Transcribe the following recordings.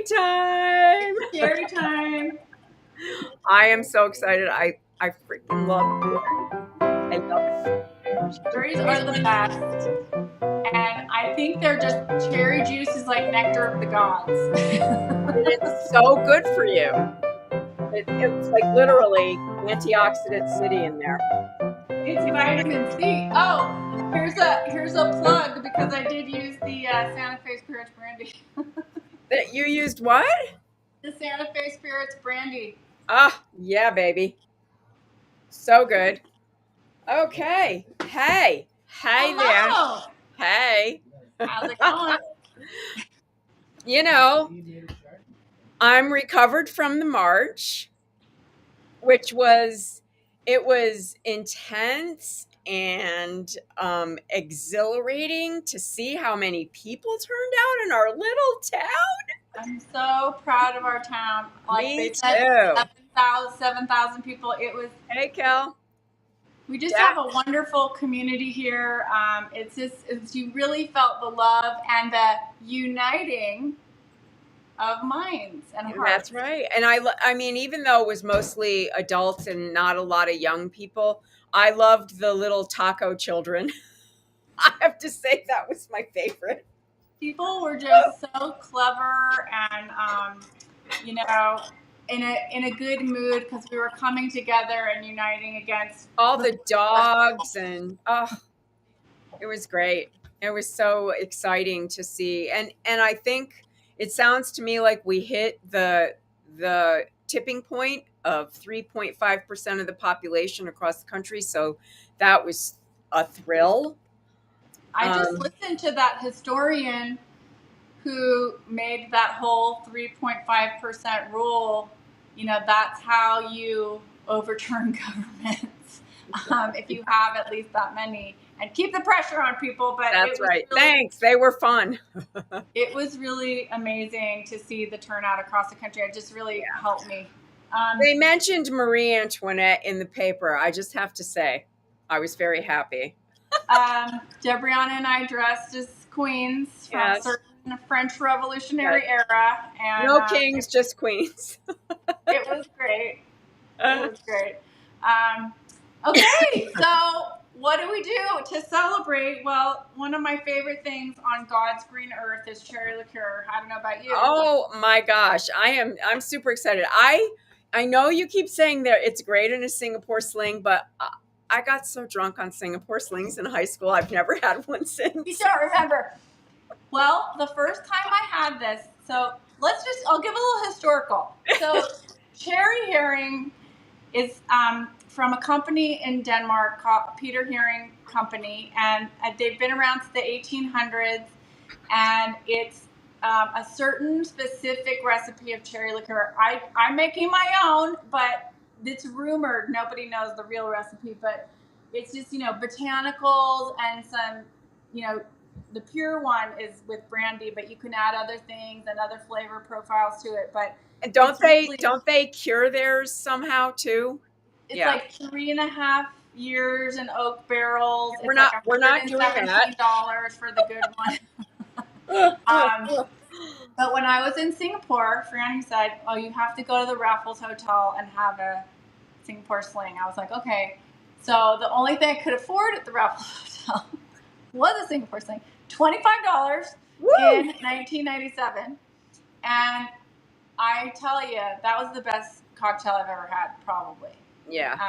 time. Cherry time. I am so excited. I freaking love beer. I love it. Cherries are the best. And I think they're just, cherry juice is like nectar of the gods. It is so good for you. It's like literally antioxidant city in there. It's vitamin C. Oh, here's a plug because I did use the Santa Fe Spirits brandy. That you used what? The Santa Fe Spirits brandy. Ah, yeah, baby. So good. Okay. Hey. Hey there. Hello. Hey. How's it going? You know, I'm recovered from the march, which was it was intense and exhilarating to see how many people turned out in our little town. I'm so proud of our town. Like Me they said, too. 7,000 people. It was. Hey, Kel. We just Yeah, have a wonderful community here. You really felt the love and the uniting of minds and hearts. that's right. And I mean, even though it was mostly adults and not a lot of young people, I loved the little taco children. I have to say that was my favorite. People were just so clever and, you know, in a good mood because we were coming together and uniting against All the dogs and oh, it was great. It was so exciting to see. And I think it sounds to me like we hit the tipping point of 3.5% of the population across the country. So that was a thrill. I just Um, listened to that historian who made that whole 3.5% rule. You know, that's how you overturn governments if you have at least that many and keep the pressure on people. But that's right. Thanks. They were fun. it was really amazing to see the turnout across the country. It just really helped me. They mentioned Marie Antoinette in the paper. I just have to say, I was very happy. Debriana and I dressed as queens from Yes. certain French Revolutionary era, and No kings, just queens. it was great. It was great. Okay, so what do we do to celebrate? Well, one of my favorite things on God's green earth is cherry liqueur. I don't know about you. Oh my gosh, I'm super excited. I know you keep saying that it's great in a Singapore sling, but I got so drunk on Singapore slings in high school. I've never had one since. You don't remember. Well, the first time I had this, so I'll give a little historical. So, cherry herring is from a company in Denmark called Peter Herring Company, and they've been around since the 1800s, and it's a certain specific recipe of cherry liqueur. I'm making my own, but it's rumored. Nobody knows the real recipe, but it's just, botanicals and some, the pure one is with brandy, but you can add other things and other flavor profiles to it. But And don't they cure theirs somehow too? it's like 3.5 years in oak barrels. We're It's like not doing that. $117 for the good one. But when I was in Singapore, Franny said, "Oh, you have to go to the Raffles Hotel and have a Singapore sling." I was like, "Okay." So the only thing I could afford at the Raffles Hotel was a Singapore sling, $25 in 1997, and I tell you, that was the best cocktail I've ever had, probably. Yeah.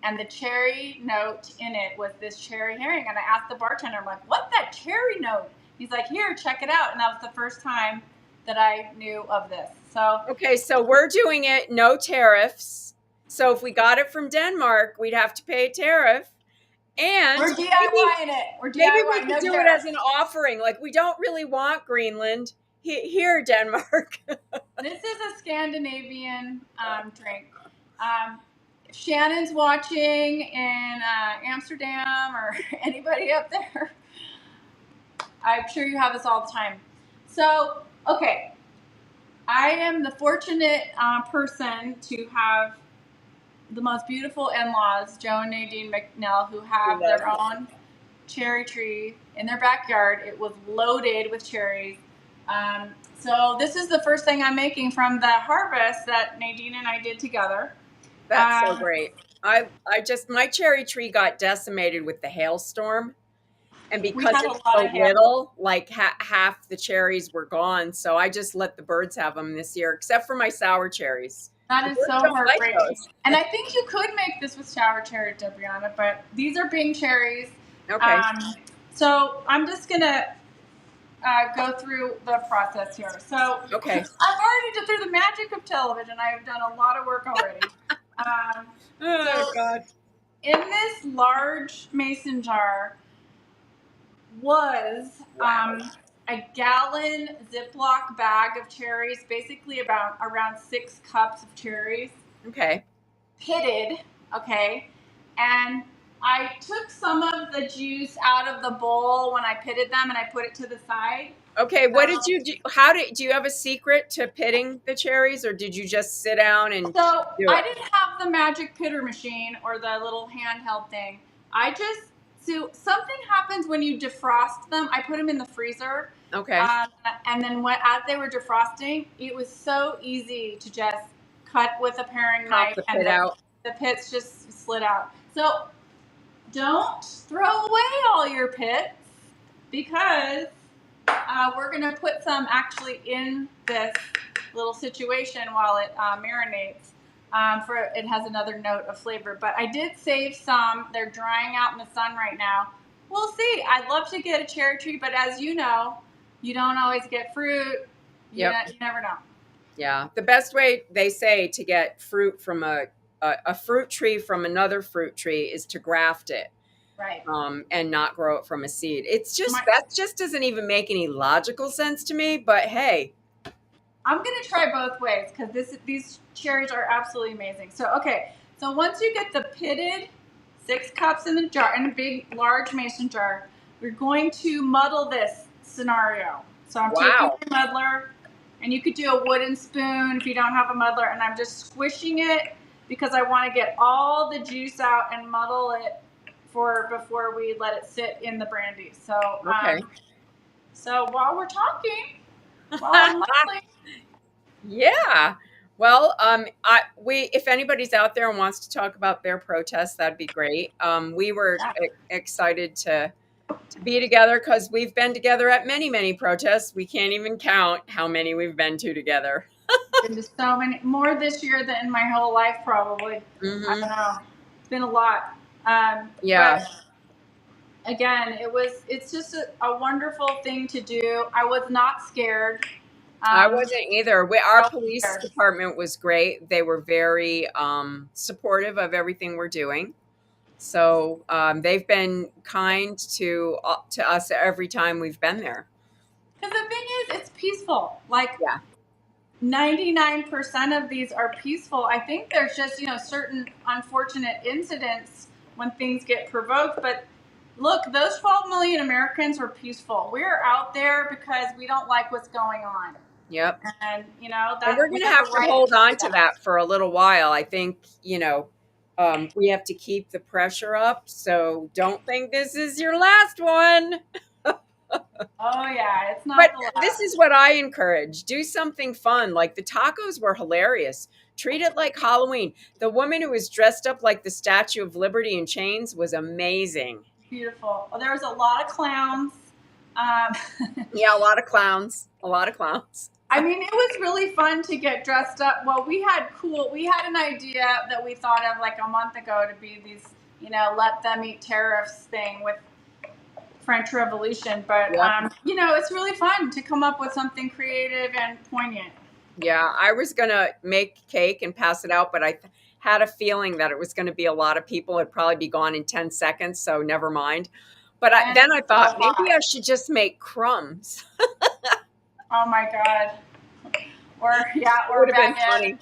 And the cherry note in it was this cherry herring. And I asked the bartender, I'm like, what's that cherry note? He's like, here, check it out. And that was the first time that I knew of this. So Okay, so we're doing it no tariffs. So if we got it from Denmark, we'd have to pay a tariff. And we're DIYing it. We're DIYing. Maybe we could do it as an offering. Like, we don't really want Greenland. Here, Denmark. This is a Scandinavian drink. If Shannon's watching in Amsterdam or anybody up there, I'm sure you have this all the time. So, okay. I am the fortunate person to have the most beautiful in-laws, Joe and Nadine McNell, who have their own cherry tree in their backyard. It was loaded with cherries. So this is the first thing I'm making from the harvest that Nadine and I did together. That's so Um, great. I just my cherry tree got decimated with the hailstorm, and we because had a it's lot so of hair. little, like half the cherries were gone. So I just let the birds have them this year, except for my sour cherries. That The is birds so don't like heartbreaking. those. And I think you could make this with sour cherry, Debriana, but these are Bing cherries. Okay. Um, so I'm just gonna go through the process here. So Okay. I've already, through the magic of television, I have done a lot of work already. Um, Oh so God. in this large mason jar was Wow. a gallon Ziploc bag of cherries, basically about around 6 cups of cherries, Okay. pitted, okay, and I took some of the juice out of the bowl when I pitted them and I put it to the side. Okay. What did Um, you do? Do you have a secret to pitting the cherries, or did you just sit down and So do I it? didn't have the magic pitter machine or the little handheld thing. I just, so something happens when you defrost them. I put them in the freezer, Okay. and then as they were defrosting, it was so easy to just cut with a paring Pop knife, the and pit out. the pits just slid out. So don't throw away all your pits, because we're going to put some actually in this little situation while it marinates. For it has another note of flavor, but I did save some. They're drying out in the sun right now. We'll see. I'd love to get a cherry tree, but as you know, you don't always get fruit. Yep. You never know. Yeah. The best way they say to get fruit from a fruit tree from another fruit tree is to graft it. Right. And not grow it from a seed. It's just My, that just doesn't even make any logical sense to me. But hey, I'm gonna try both ways because these cherries are absolutely amazing. So okay, so once you get the pitted 6 cups in the jar, in a big large mason jar, we're going to muddle this scenario. So I'm taking wow, my muddler, and you could do a wooden spoon if you don't have a muddler, and I'm just squishing it because I want to get all the juice out and muddle it for before we let it sit in the brandy. So okay, so while we're talking, while I'm muddling. yeah. Well, we if anybody's out there and wants to talk about their protest, that'd be great. We were excited to be together because we've been together at many protests. We can't even count how many we've been to together. Been to so many more this year than in my whole life, probably. I Hmm. don't know. It's been a lot. Yeah, But again, it's just a wonderful thing to do. I was not scared. I Um, wasn't either. Our I was police scared. department was great. They were very supportive of everything we're doing. So they've been kind to us every time we've been there. Because the thing is, it's peaceful. Like Yeah. 99% of these are peaceful. I think there's just, certain unfortunate incidents when things get provoked. But look, those 12 million Americans were peaceful. We're out there because we don't like what's going on. Yep. And, And that we're we going to have have a to right hold to do on to that. that for a little while. I think, we have to keep the pressure up. So don't think this is your last one. Oh, yeah, it's But not the this last. is what I encourage. Do something fun. Like the tacos were hilarious. Treat it like Halloween. The woman who was dressed up like the Statue of Liberty in chains was amazing. Beautiful. Well, there was a lot of clowns. Um, Yeah, a lot of clowns. A lot of clowns. I mean, it was really fun to get dressed up. Well, we had an idea that we thought of like a month ago to be these, let them eat tariffs thing with French Revolution. But, Yep. it's really fun to come up with something creative and poignant. Yeah, I was gonna make cake and pass it out, but had a feeling that it was going to be a lot of people. It'd probably be gone in 10 seconds, so never mind. But And then I it's so thought maybe hot. I should just make crumbs. Oh my God. It Or would have been baguette, funny.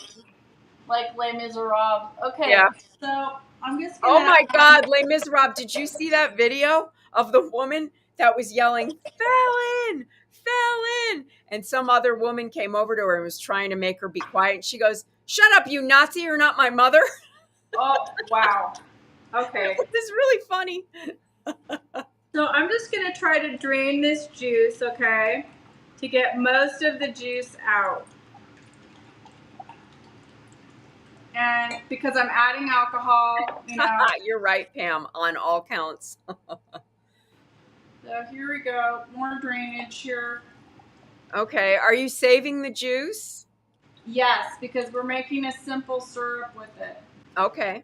like Les Miserables. Yeah. Okay, so I'm just Oh gonna. my God, Les Miserables. Did you see that video of the woman that was yelling, Felon, Felon? And some other woman came over to her and was trying to make her be quiet. And she goes, Shut up, you Nazi. You're not my mother. Oh wow. Okay. It's really funny. So I'm just gonna try to drain this juice. Okay. to get most of the juice out. And because I'm adding alcohol, you know. You're right, Pam, on all counts. So here we go. More drainage here. Okay. Are you saving the juice? Yes, because we're making a simple syrup with it. Okay.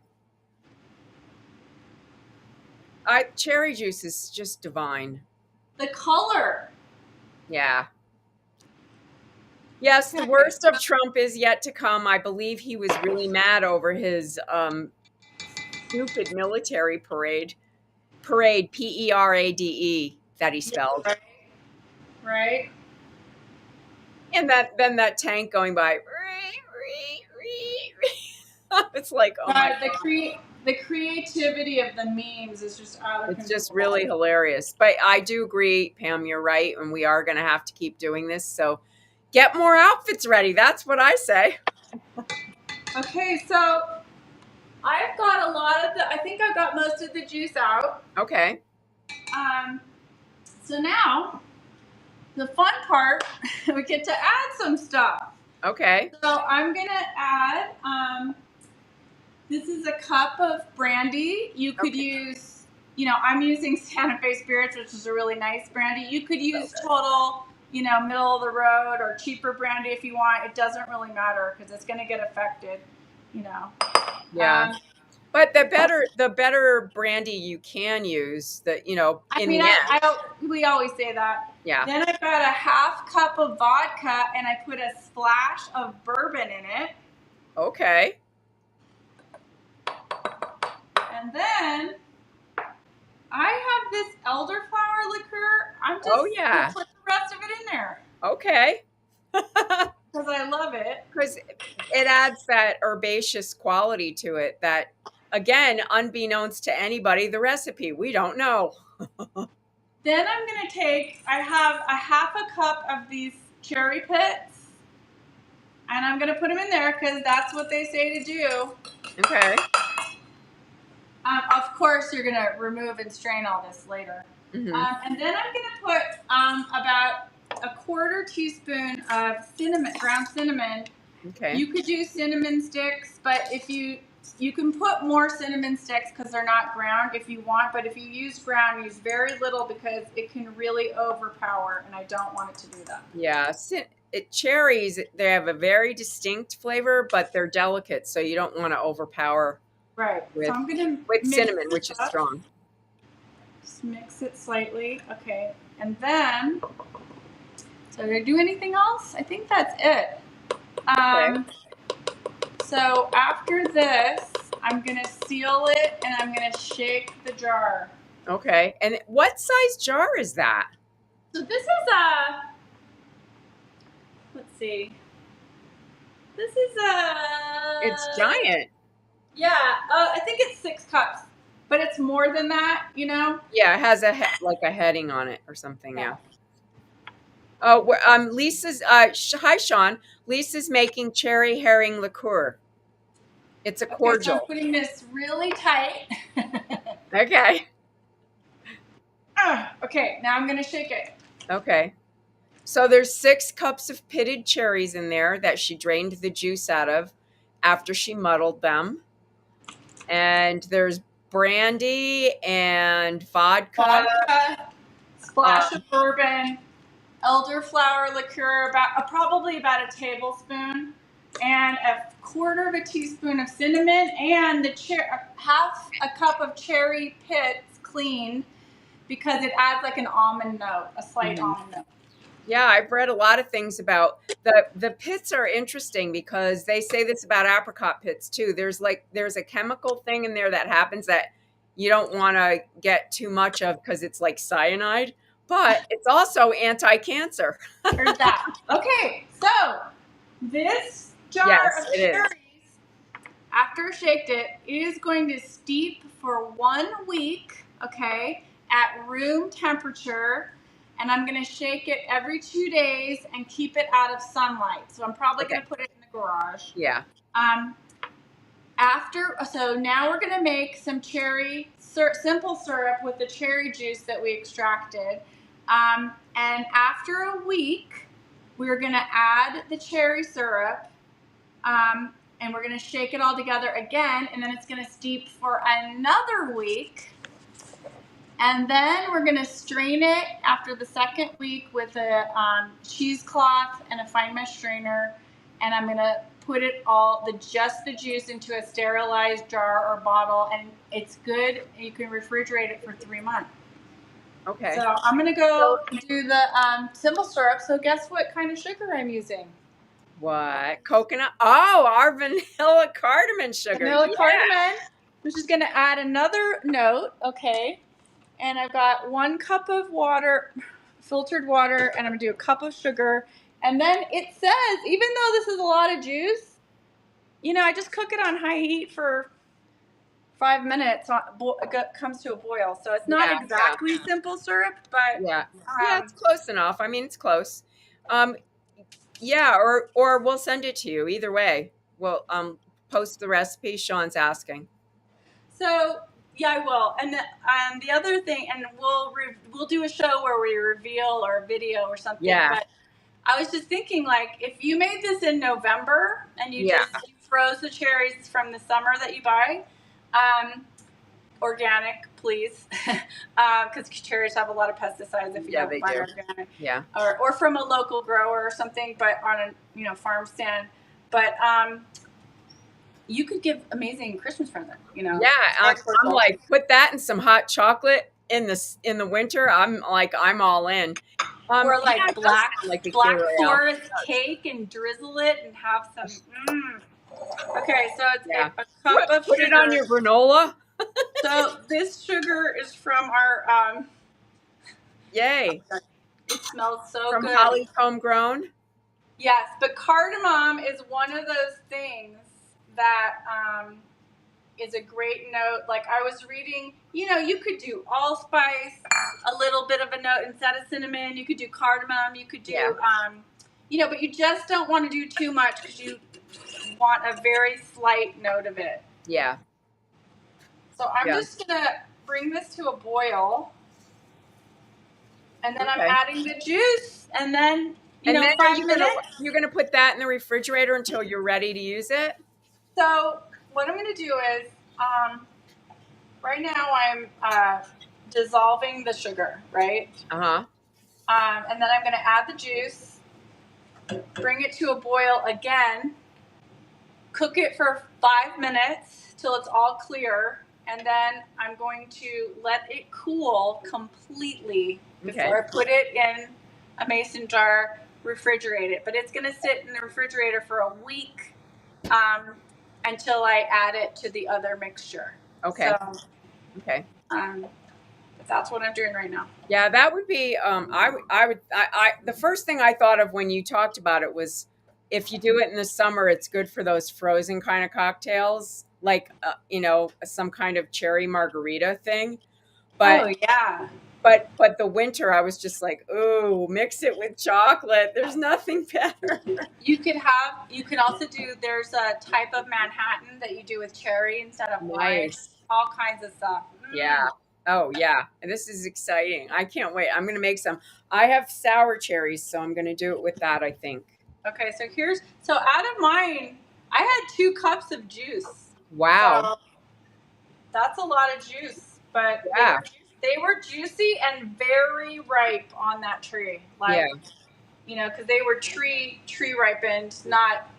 Cherry juice is just divine. The color. Yeah. Yes, the Okay. worst of Trump is yet to come. I believe he was really mad over his stupid military parade. Parade, Perade, that he spelled. Right. Right. And then that tank going by. It's like, oh my The God. the creativity of the memes is just out of It's just control. really hilarious. But I do agree, Pam, you're right. And we are going to have to keep doing this. So get more outfits ready. That's what I say. Okay, so I've got a lot of I think I got most of the juice out. Okay. So now the fun part, we get to add some stuff. Okay. So I'm gonna add, this is a cup of brandy. You could use, you know, I'm using Santa Fe Spirits, which is a really nice brandy. You could use total, you know, middle of the road or cheaper brandy if you want. It doesn't really matter because it's gonna get affected, you know. Yeah. But the better brandy you can use, the I in mean, the end. we always say that. Yeah. Then I've got a half cup of vodka and I put a splash of bourbon in it. Okay. And then I have this elderflower liqueur. I'm just gonna put the rest of it in there. Okay. Because I love it. Because it adds that herbaceous quality to it that, again, unbeknownst to anybody, the recipe, we don't know. Then I'm going to I have a half a cup of these cherry pits. And I'm going to put them in there because that's what they say to do. Okay. Of course, you're going to remove and strain all this later. Mm-hmm. And then I'm going to put about a quarter teaspoon of cinnamon, ground cinnamon. Okay. You could use cinnamon sticks, but if you can put more cinnamon sticks because they're not ground if you want, but if you use ground, use very little because it can really overpower, and I don't want it to do that. Yeah. Cherries, they have a very distinct flavor, but they're delicate, so you don't want to overpower. Right. So I'm going to with cinnamon, which is strong. Just mix it slightly. Okay. And then, so did I do anything else? I think that's it. Okay. So after this, I'm going to seal it and I'm going to shake the jar. Okay. And what size jar is that? So this is let's see. This is it's giant. Yeah, I think it's 6 cups, but it's more than that, you know? Yeah, it has like a heading on it or something. Yeah. Oh, Lisa's. Hi, Sean. Lisa's making cherry herring liqueur. It's a cordial. So I'm putting this really tight. Okay. Okay, now I'm gonna shake it. Okay. So there's 6 cups of pitted cherries in there that she drained the juice out of after she muddled them. And there's brandy and vodka. Splash of bourbon, elderflower liqueur, probably about a tablespoon, and a quarter of a teaspoon of cinnamon, and half a cup of cherry pits cleaned because it adds like an almond note, a slight almond note. Yeah, I've read a lot of things about the pits are interesting because they say this about apricot pits too. There's a chemical thing in there that happens that you don't want to get too much of because it's like cyanide, but it's also anti-cancer. Heard that. Okay, so this jar of cherries, after I shaked it, is going to steep for 1 week, okay, at room temperature. And I'm going to shake it every 2 days and keep it out of sunlight. So I'm probably going to put it in the garage. Yeah. So now we're going to make some simple syrup with the cherry juice that we extracted. And after a week, we're going to add the cherry syrup, and we're going to shake it all together again, and then it's going to steep for another week. And then we're going to strain it after the second week with a cheesecloth and a fine mesh strainer. And I'm going to put it just the juice into a sterilized jar or bottle. And it's good. You can refrigerate it for 3 months. Okay. So I'm going to go do the simple syrup. So guess what kind of sugar I'm using? What? Coconut? Oh, our vanilla cardamom sugar. Vanilla Yeah. cardamom, which is going to add another note. Okay. And I've got 1 cup of water, filtered water, and I'm gonna do a cup of sugar. And then it says, even though this is a lot of juice, I just cook it on high heat for 5 minutes. It comes to a boil. So it's not exactly simple syrup, but yeah, it's close enough. I mean, it's close. Yeah, or we'll send it to you. Either way, we'll post the recipe. Sean's asking. So yeah, I will. And the other thing, and we'll do a show where we reveal or a video or something. Yeah. But I was just thinking, like, if you made this in November and you froze the cherries from the summer that you buy, organic, please, because cherries have a lot of pesticides if you don't buy organic. Yeah. Or from a local grower or something, but on a farm stand. But you could give amazing Christmas present, Yeah, I'm like, put that in some hot chocolate in the winter. I'm all in. Or like black forest ale. cake and drizzle it and have some. Okay, so it's a cup of put sugar. It on your granola. So this sugar is from our Yay! It smells so from good. Holly's Homegrown. Yes, but cardamom is one of those things that is a great note. Like I was reading, you could do allspice, a little bit of a note instead of cinnamon. You could do cardamom. You could do, but you just don't want to do too much because you want a very slight note of it. Yeah. So I'm just going to bring this to a boil. And then I'm adding the juice. And then, 5 minutes. You're going to put that in the refrigerator until you're ready to use it? So what I'm going to do is, right now I'm dissolving the sugar, right? Uh-huh. And then I'm going to add the juice, bring it to a boil again, cook it for 5 minutes till it's all clear, and then I'm going to let it cool completely before I put it in a mason jar, refrigerate it. But it's going to sit in the refrigerator for a week until I add it to the other mixture. Okay. So, okay. That's what I'm doing right now. Yeah, that would be. The first thing I thought of when you talked about it was, if you do it in the summer, it's good for those frozen kind of cocktails, like some kind of cherry margarita thing. But But the winter, I was just like, ooh, mix it with chocolate. There's nothing better. You could also do, there's a type of Manhattan that you do with cherry instead of wine. All kinds of stuff. Yeah. Oh, yeah. And this is exciting. I can't wait. I'm going to make some. I have sour cherries, so I'm going to do it with that, I think. Okay, so out of mine, I had 2 cups of juice. Wow. So that's a lot of juice, but they were juicy and very ripe on that tree. Because they were tree ripened, not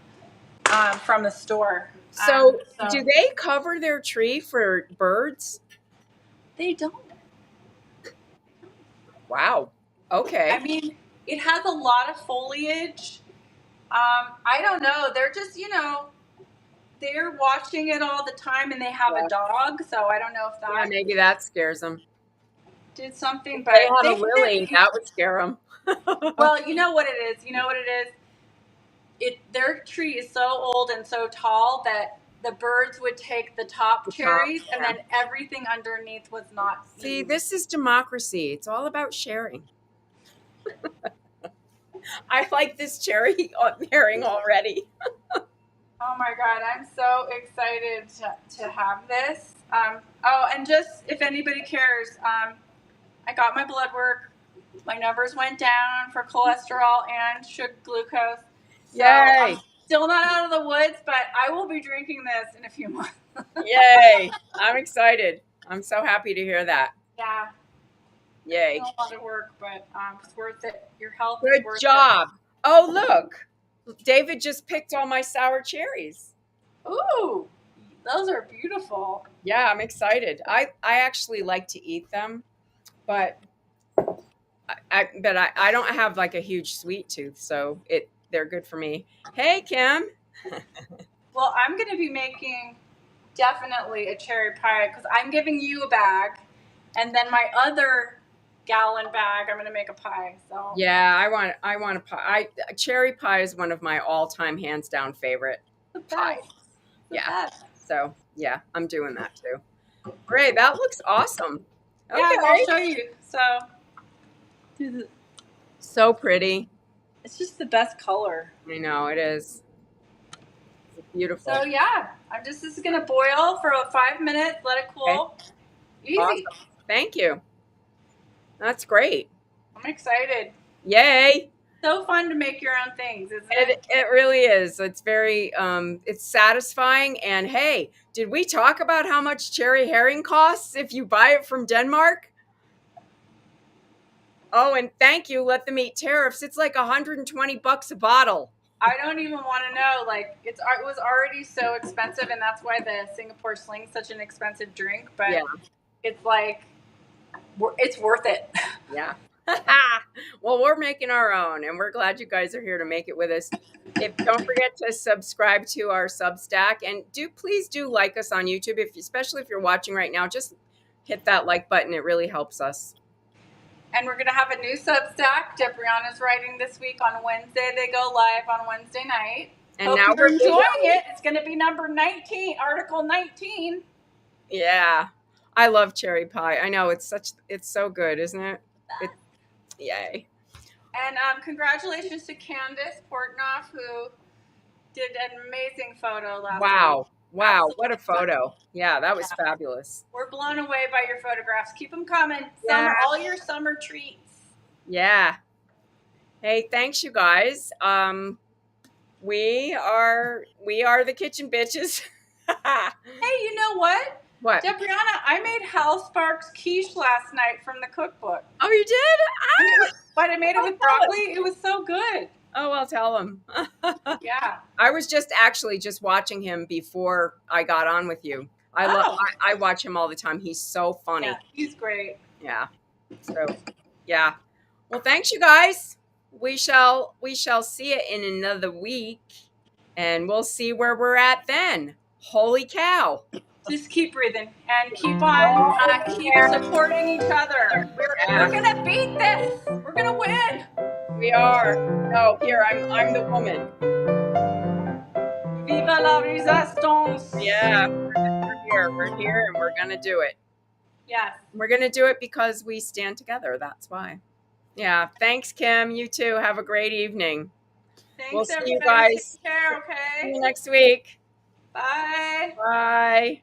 from the store. So do they cover their tree for birds? They don't. Wow. Okay. I mean, it has a lot of foliage. I don't know. They're just, they're watching it all the time, and they have a dog, so I don't know if that. Yeah, maybe that scares them. Did something, but they have a lily, that would scare them. Well, you know what it is. Their tree is so old and so tall that the birds would take the top cherries, and then everything underneath was not. See, this is democracy. It's all about sharing. I like this cherry pairing already. Oh my God, I'm so excited to have this. And just if anybody cares, I got my blood work My numbers went down for cholesterol and sugar glucose. So I'm Yay. still not out of the woods, but I will be drinking this in a few months. Yay. I'm excited. I'm so happy to hear that. Yeah, it's been Yay. a lot of work, but it's worth it. Your health is Good worth job. Oh, look. David just picked all my sour cherries. it. Ooh, those are beautiful. Yeah, I'm excited. I actually like to eat them, but I don't have like a huge sweet tooth, so they're good for me. Hey, Kim. Well, I'm going to be making definitely a cherry pie because I'm giving you a bag, and then my other gallon bag, I'm going to make a pie. So Yeah, I want a pie. Cherry pie is one of my all-time hands down favorite the pies. best, the Yeah. best. So, yeah, I'm doing that too. Great. That looks awesome. Yeah, I'll Okay. show you. So So pretty. it's just the best color. I know it is. It's So beautiful. yeah, this is gonna boil for 5 minutes. Let it Okay. cool. Easy. Awesome. Thank you. That's great. I'm excited. Yay. So fun to make your own things, isn't It it? it really is. It's very it's satisfying, and hey, did we talk about how much cherry herring costs if you buy it from Denmark? Oh, and thank you. Let them eat tariffs. It's like $120 a bottle. I don't even want to know. Like it was already so expensive, and that's why the Singapore Sling's such an expensive drink. Yeah, But it's like it's worth it. yeah. Well, we're making our own, and we're glad you guys are here to make it with us. If don't forget to subscribe to our Substack, and please do like us on YouTube. Especially if you're watching right now, just hit that like button. It really helps us. And we're gonna have a new Substack. Debriana's writing this week on Wednesday. They go live on Wednesday night. And Hope now you're we're enjoying it. It's gonna be number 19, Article 19. Yeah. I love cherry pie. I know it's so good, isn't it? It yay. And congratulations to Candace Portnoff, who did an amazing photo last week. Wow. Wow, what Absolutely a photo. Yeah, that was yeah. fabulous. We're blown away by your photographs. Keep them coming. Yeah. All your summer treats. Yeah. Hey, thanks you guys. We are the kitchen bitches. Hey, you know what? What? Debriana, I made Hal Sparks quiche last night from the cookbook. Oh, you did? But I made it with broccoli. It was so good. Oh, I'll tell him. Yeah. I was just watching him before I got on with you. I watch him all the time. He's so funny. Yeah, he's great. Yeah. So, yeah. Well, thanks you guys. We shall see you in another week, and we'll see where we're at then. Holy cow. Just keep breathing and keep on keep supporting each other. We're gonna beat this. We're gonna win. We are. No, here I'm the woman. Viva la resistance. Yeah, we're here, and we're gonna do it. Yes. We're gonna do it because we stand together. That's why. Yeah. Thanks, Kim. You too. Have a great evening. Thanks, We'll see everybody. you guys. Take care, See okay? you next week. Bye. Bye.